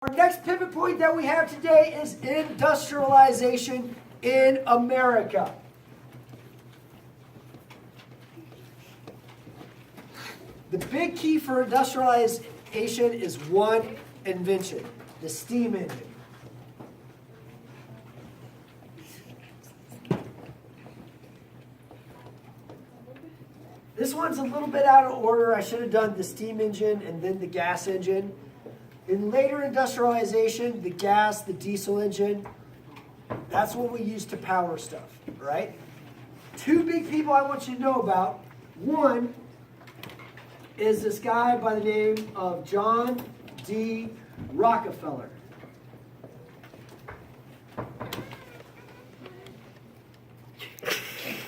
Our next pivot point that we have today is industrialization in America. The big key for industrialization is one invention, the steam engine. This one's a little bit out of order. I should have done the steam engine and then the gas engine. In later industrialization, the gas, the diesel engine, that's what we use to power stuff, right? Two big people I want you to know about. One is this guy by the name of John D. Rockefeller.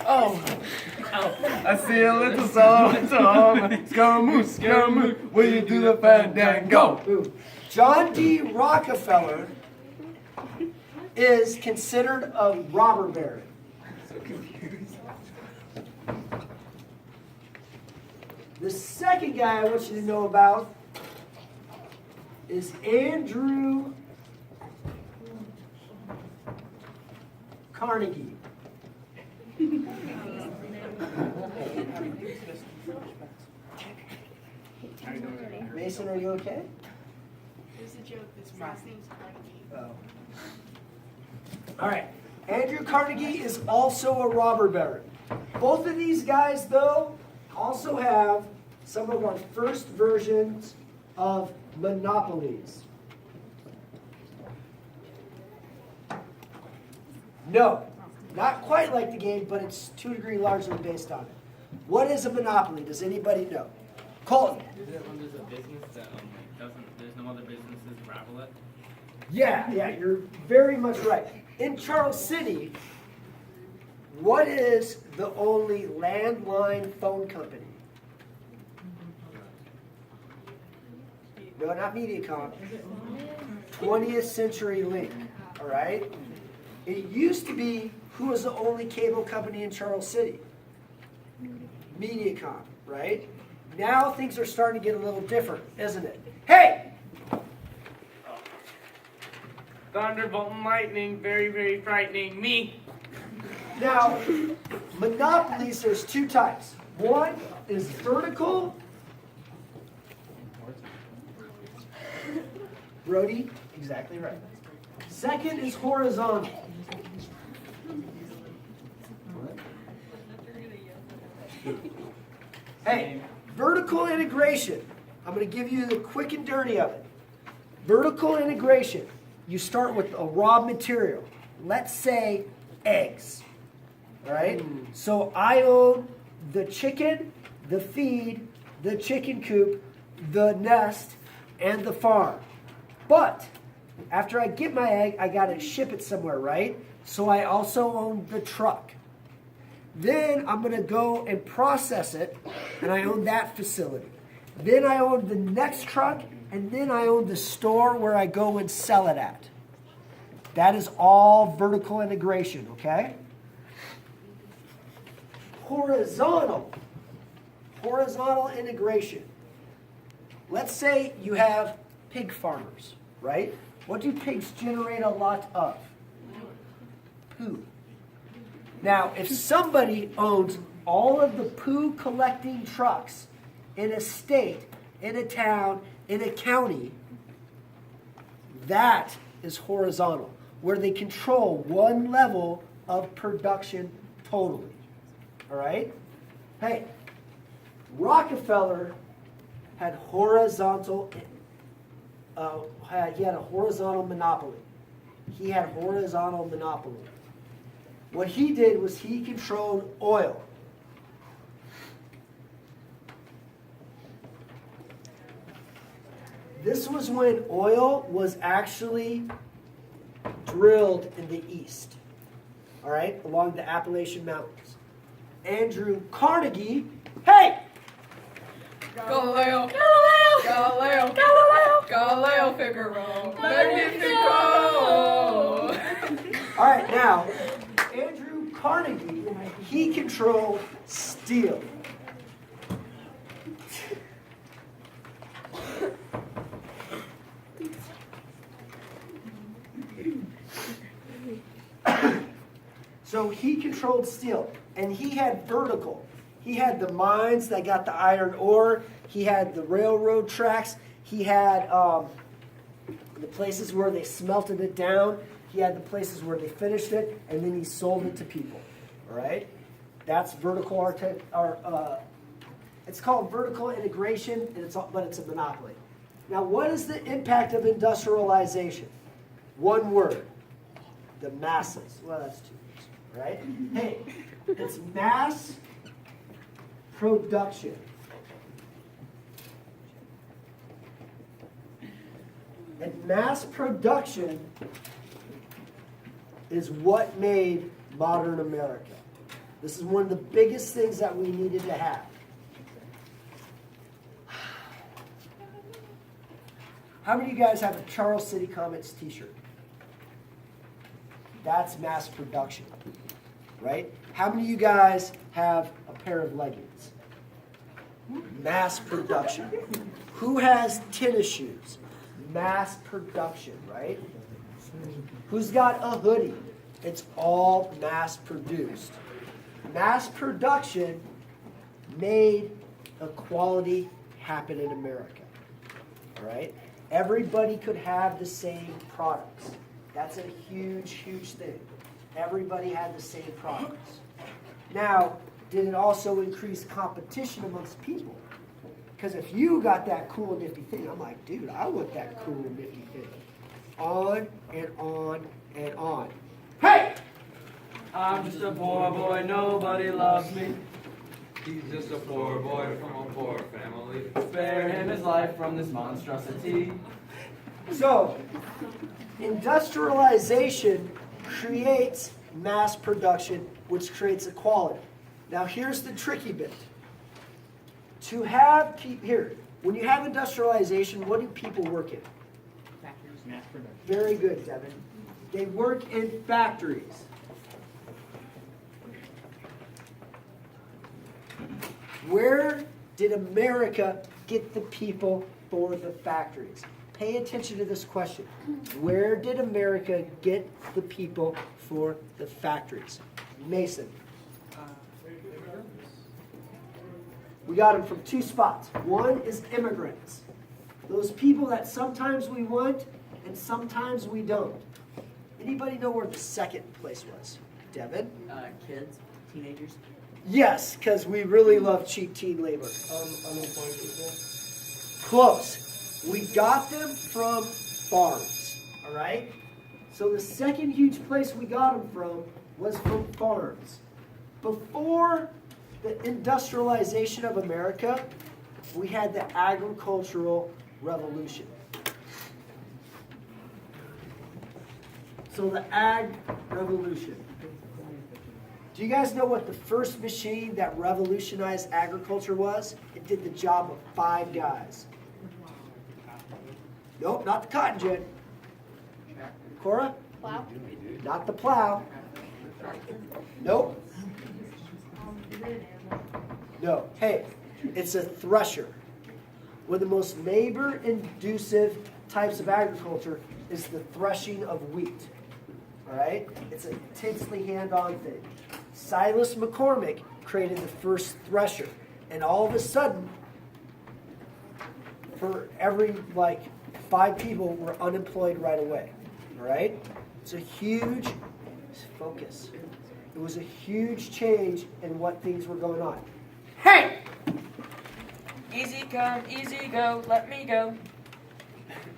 Oh, I see a little song, Scaramouche, will you do the fandango? John D. Rockefeller is considered a robber baron. So confused. The second guy I want you to know about is Andrew Carnegie. Mason, are you okay? There's a joke. This last name's Carnegie. Oh. All right. Andrew Carnegie is also a robber baron. Both of these guys, though, also have some of our first versions of monopolies. No, not quite like the game, but it's 2 degrees largely based on it. What is a monopoly? Does anybody know? Colton. Is it when there's a business that there's no other businesses rival it? Yeah, you're very much right. In Charles City, what is the only landline phone company? No, not MediaCom. 20th Century Link, all right? It used to be, who was the only cable company in Charles City? MediaCom, right? Now things are starting to get a little different, isn't it? Hey! Thunderbolt and lightning, very, very frightening me. Now, monopolies, there's 2 types. One is vertical. Brody, exactly right. Second is horizontal. Hey, vertical integration. I'm going to give you the quick and dirty of it. Vertical integration. You start with a raw material. Let's say eggs. All right? So I own the chicken, the feed, the chicken coop, the nest, and the farm. But after I get my egg, I got to ship it somewhere, right? So I also own the truck. Then I'm going to go and process it, and I own that facility. Then I own the next truck, and then I own the store where I go and sell it at. That is all vertical integration, okay? Horizontal integration. Let's say you have pig farmers, right? What do pigs generate a lot of? Poo. Now, if somebody owns all of the poo collecting trucks in a state, in a town, in a county, that is horizontal, where they control one level of production totally. All right? Hey, Rockefeller had horizontal. He had a horizontal monopoly. He had horizontal monopoly. What he did was he controlled oil. This was when oil was actually drilled in the east, all right, along the Appalachian Mountains. Andrew Carnegie, hey! Galileo, Galileo, Galileo Figaro, Magnifico! All right, now, Andrew Carnegie, he controlled steel. So he controlled steel, and he had vertical. He had the mines that got the iron ore. He had the railroad tracks. He had the places where they smelted it down. He had the places where they finished it, and then he sold it to people. All right? That's vertical it's called vertical integration, and but it's a monopoly. Now, what is the impact of industrialization? One word. The masses. Well, that's two words, right? Hey, it's mass production. And mass production is what made modern America. This is one of the biggest things that we needed to have. How many of you guys have a Charles City Comets t-shirt? That's mass production, right? How many of you guys have a pair of leggings? Mass production. Who has tennis shoes? Mass production, right? Who's got a hoodie? It's all mass produced. Mass production made equality happen in America, all right? Everybody could have the same products. That's a huge, huge thing. Everybody had the same products. Now, did it also increase competition amongst people? Because if you got that cool and nifty thing, I'm like, dude, I want that cool and nifty thing. On and on and on. Hey! I'm just a poor boy, nobody loves me. He's just a poor boy from a poor family. Spare him his life from this monstrosity. So, industrialization creates mass production, which creates equality. Now, here's the tricky bit. To have, when you have industrialization, what do people work in? Factories, mass production. Very good, Devin. They work in factories. Where did America get the people for the factories? Pay attention to this question. Where did America get the people for the factories? Mason. We got them from two spots. One is immigrants. Those people that sometimes we want and sometimes we don't. Anybody know where the second place was? Devin? Kids, teenagers. Yes, because we really love cheap teen labor. Unemployed people. Close. We got them from farms, all right? So the second huge place we got them from was from farms. Before the industrialization of America, we had the agricultural revolution. So the ag revolution. Do you guys know what the first machine that revolutionized agriculture was? It did the job of 5 guys. Nope, not the cotton gin. Cora? Plow? Not the plow. Nope. No. Hey, it's a thresher. One of the most labor-inducive types of agriculture is the threshing of wheat. All right? It's an intensely hand-on thing. Silas McCormick created the first thresher. And all of a sudden, for every, 5 people were unemployed right away. All right? It's a huge focus. It was a huge change in what things were going on. Hey! Easy come, easy go, let me go.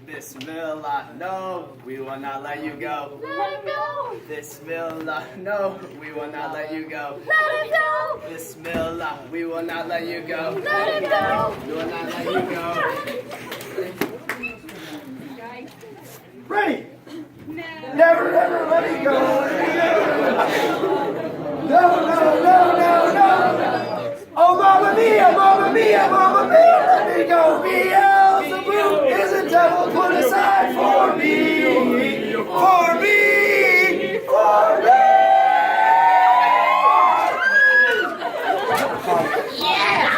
Bismillah, no, we will not let you go. Let it go! Bismillah, no, we will not let you go. Let it go! Bismillah, we will not let you go. Let it go! We will not let you go. Ready? Never, never let it go. No, no, no, no, no. Oh, mamma mia, let me go. Mia.